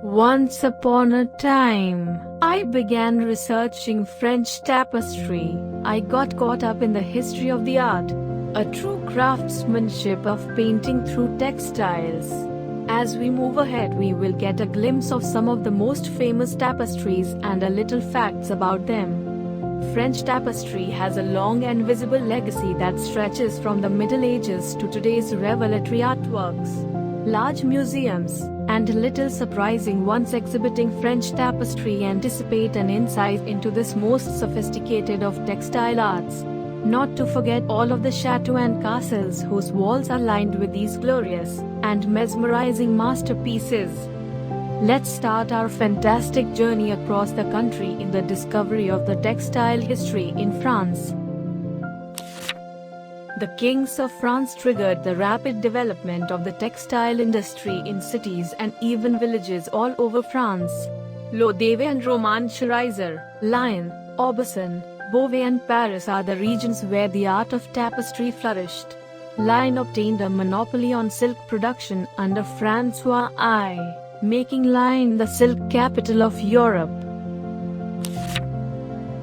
Once upon a time, I began researching French tapestry. I got caught up in the history of the art, a true craftsmanship of painting through textiles. As we move ahead, we will get a glimpse of some of the most famous tapestries and a little facts about them. French tapestry has a long and visible legacy that stretches from the Middle Ages to today's revelatory artworks. Large museums, and little surprising ones exhibiting French tapestry, anticipate an insight into this most sophisticated of textile arts. Not to forget all of the chateaux and castles whose walls are lined with these glorious and mesmerizing masterpieces. Let's start our fantastic journey across the country in the discovery of the textile history in France. The kings of France triggered the rapid development of the textile industry in cities and even villages all over France. Lodève and Romans-sur-Isère, Lyon, Aubusson, Beauvais and Paris are the regions where the art of tapestry flourished. Lyon obtained a monopoly on silk production under François I, making Lyon the silk capital of Europe.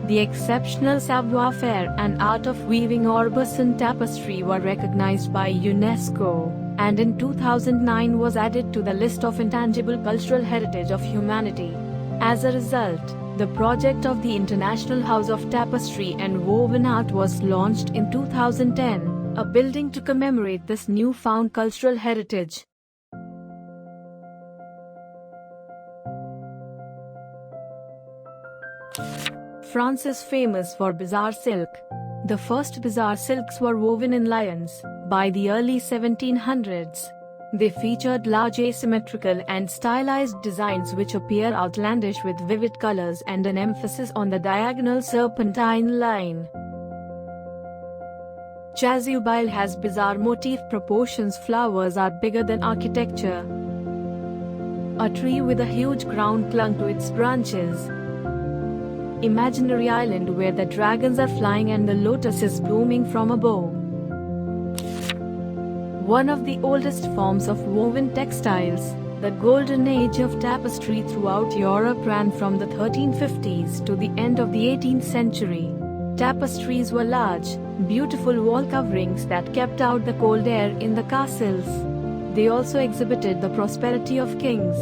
The exceptional savoir-faire and art of weaving Aubusson tapestry were recognized by UNESCO, and in 2009 was added to the list of intangible cultural heritage of humanity. As a result, the project of the International House of Tapestry and Woven Art was launched in 2010, a building to commemorate this newfound cultural heritage. France is famous for bizarre silk. The first bizarre silks were woven in Lyons by the early 1700s. They featured large asymmetrical and stylized designs which appear outlandish with vivid colors and an emphasis on the diagonal serpentine line. Chasuble has bizarre motif proportions. Flowers are bigger than architecture. A tree with a huge crown clung to its branches. Imaginary island where the dragons are flying and the lotus is blooming from a bow. One of the oldest forms of woven textiles, the Golden Age of Tapestry throughout Europe ran from the 1350s to the end of the 18th century. Tapestries were large, beautiful wall coverings that kept out the cold air in the castles. They also exhibited the prosperity of kings.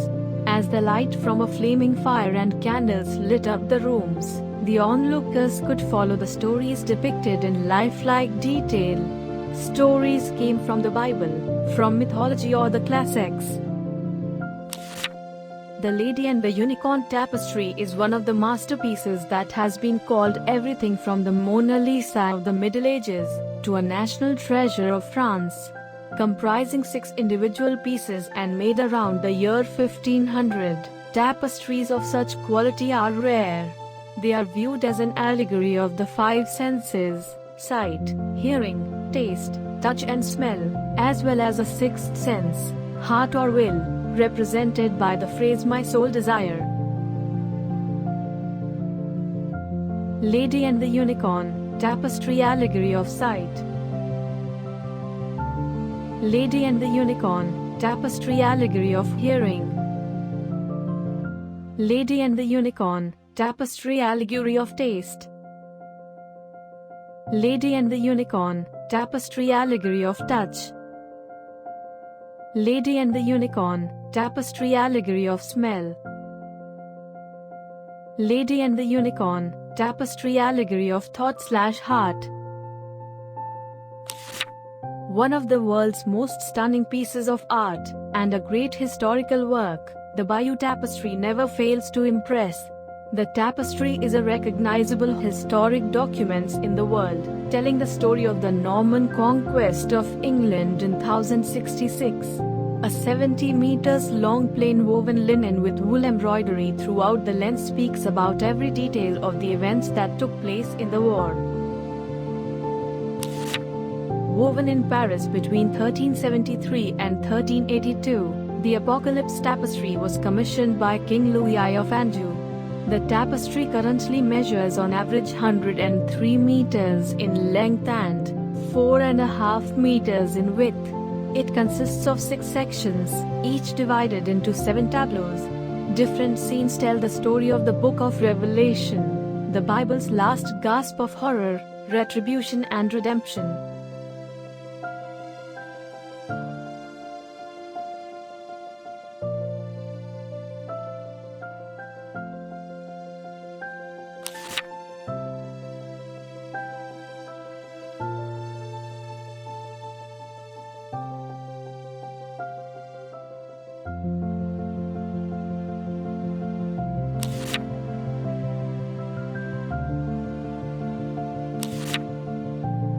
As the light from a flaming fire and candles lit up the rooms, the onlookers could follow the stories depicted in lifelike detail. Stories came from the Bible, from mythology or the classics. The Lady and the Unicorn tapestry is one of the masterpieces that has been called everything from the Mona Lisa of the Middle Ages to a national treasure of France. Comprising 6 individual pieces and made around the year 1500, tapestries of such quality are rare. They are viewed as an allegory of the 5 senses: sight, hearing, taste, touch and smell, as well as a 6th sense, heart or will, represented by the phrase "my soul desire." Lady and the Unicorn tapestry, allegory of sight. Lady and the Unicorn tapestry, allegory of hearing. Lady and the Unicorn tapestry, allegory of taste. Lady and the Unicorn tapestry, allegory of touch. Lady and the Unicorn tapestry, allegory of smell. Lady and the Unicorn tapestry, allegory of thought/heart. One of the world's most stunning pieces of art, and a great historical work, the Bayou Tapestry never fails to impress. The tapestry is a recognizable historic document in the world, telling the story of the Norman conquest of England in 1066. A 70 meters long plain woven linen with wool embroidery throughout the length speaks about every detail of the events that took place in the war. Woven in Paris between 1373 and 1382, the Apocalypse Tapestry was commissioned by King Louis I of Anjou. The tapestry currently measures on average 103 meters in length and 4.5 meters in width. It consists of 6 sections, each divided into 7 tableaus. Different scenes tell the story of the book of Revelation, the Bible's last gasp of horror, retribution and redemption.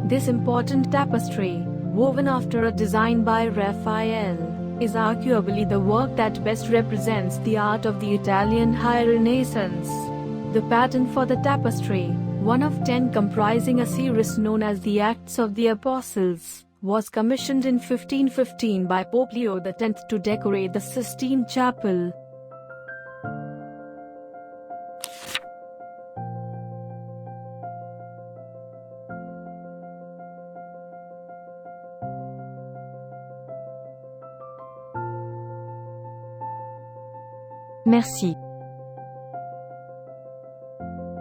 This important tapestry, woven after a design by Raphael, is arguably the work that best represents the art of the Italian High Renaissance. The pattern for the tapestry, one of 10 comprising a series known as the Acts of the Apostles, was commissioned in 1515 by Pope Leo X to decorate the Sistine Chapel. Merci.